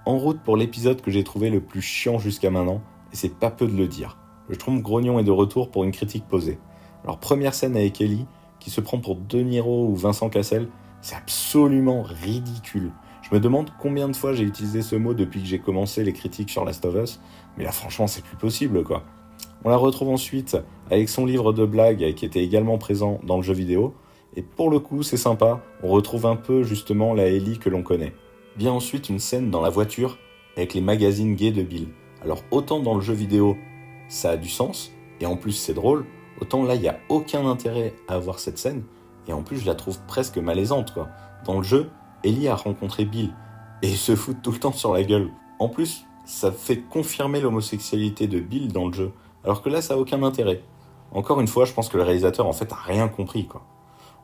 En route pour l'épisode que j'ai trouvé le plus chiant jusqu'à maintenant, et c'est pas peu de le dire. Le Schtroumpf grognon est de retour pour une critique posée. Alors première scène avec Ellie, qui se prend pour De Niro ou Vincent Cassel, c'est absolument ridicule. Je me demande combien de fois j'ai utilisé ce mot depuis que j'ai commencé les critiques sur Last of Us, mais là franchement c'est plus possible quoi. On la retrouve ensuite avec son livre de blagues qui était également présent dans le jeu vidéo, et pour le coup c'est sympa, on retrouve un peu justement la Ellie que l'on connaît. Vient ensuite une scène dans la voiture avec les magazines gays de Bill. Alors autant dans le jeu vidéo ça a du sens, et en plus c'est drôle, autant là il n'y a aucun intérêt à voir cette scène, et en plus je la trouve presque malaisante quoi. Dans le jeu, Ellie a rencontré Bill, et il se fout tout le temps sur la gueule. En plus, ça fait confirmer l'homosexualité de Bill dans le jeu, alors que là ça a aucun intérêt. Encore une fois, je pense que le réalisateur en fait a rien compris quoi.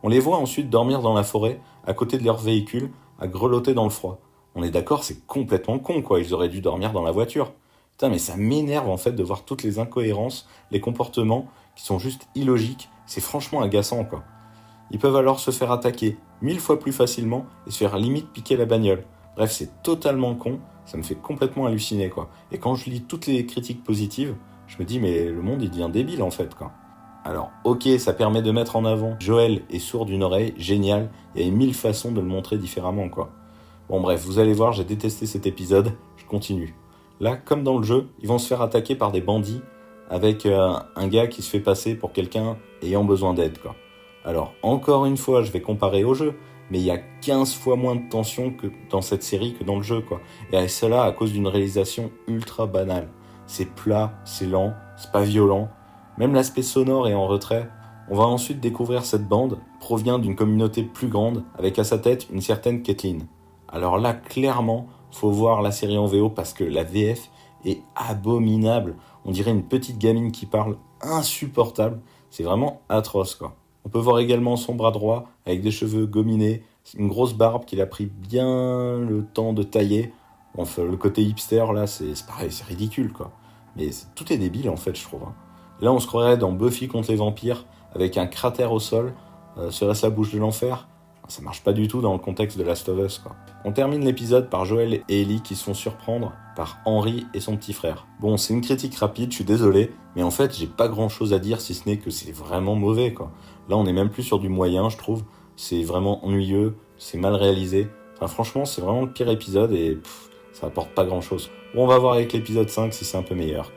On les voit ensuite dormir dans la forêt, à côté de leur véhicule, à grelotter dans le froid. On est d'accord, c'est complètement con quoi, ils auraient dû dormir dans la voiture. Putain, mais ça m'énerve en fait de voir toutes les incohérences, les comportements qui sont juste illogiques, c'est franchement agaçant quoi. Ils peuvent alors se faire attaquer 1000 fois plus facilement et se faire limite piquer la bagnole. Bref, c'est totalement con, ça me fait complètement halluciner quoi. Et quand je lis toutes les critiques positives, je me dis mais le monde il devient débile en fait quoi. Alors ok, ça permet de mettre en avant Joël est sourd d'une oreille, génial, il y a 1000 façons de le montrer différemment quoi. Bon bref, vous allez voir, j'ai détesté cet épisode, je continue. Là, comme dans le jeu, ils vont se faire attaquer par des bandits avec un gars qui se fait passer pour quelqu'un ayant besoin d'aide, quoi. Alors, encore une fois, je vais comparer au jeu, mais il y a 15 fois moins de tension que dans cette série que dans le jeu, quoi. Et cela à cause d'une réalisation ultra banale. C'est plat, c'est lent, c'est pas violent. Même l'aspect sonore est en retrait. On va ensuite découvrir cette bande provient d'une communauté plus grande, avec à sa tête une certaine Kathleen. Alors là, clairement, faut voir la série en VO parce que la VF est abominable. On dirait une petite gamine qui parle, insupportable. C'est vraiment atroce, quoi. On peut voir également son bras droit avec des cheveux gominés, une grosse barbe qu'il a pris bien le temps de tailler. Enfin, le côté hipster, là, c'est pareil, c'est ridicule, quoi. Mais tout est débile, en fait, je trouve. Hein. Là, on se croirait dans Buffy contre les vampires, avec un cratère au sol. Serait-ce la bouche de l'enfer ? Ça marche pas du tout dans le contexte de Last of Us, quoi. On termine l'épisode par Joël et Ellie qui se font surprendre par Henry et son petit frère. Bon, c'est une critique rapide, je suis désolé, mais en fait, j'ai pas grand chose à dire si ce n'est que c'est vraiment mauvais, quoi. Là, on est même plus sur du moyen, je trouve. C'est vraiment ennuyeux, c'est mal réalisé. Enfin, franchement, c'est vraiment le pire épisode et ça apporte pas grand chose. Bon, on va voir avec l'épisode 5 si c'est un peu meilleur.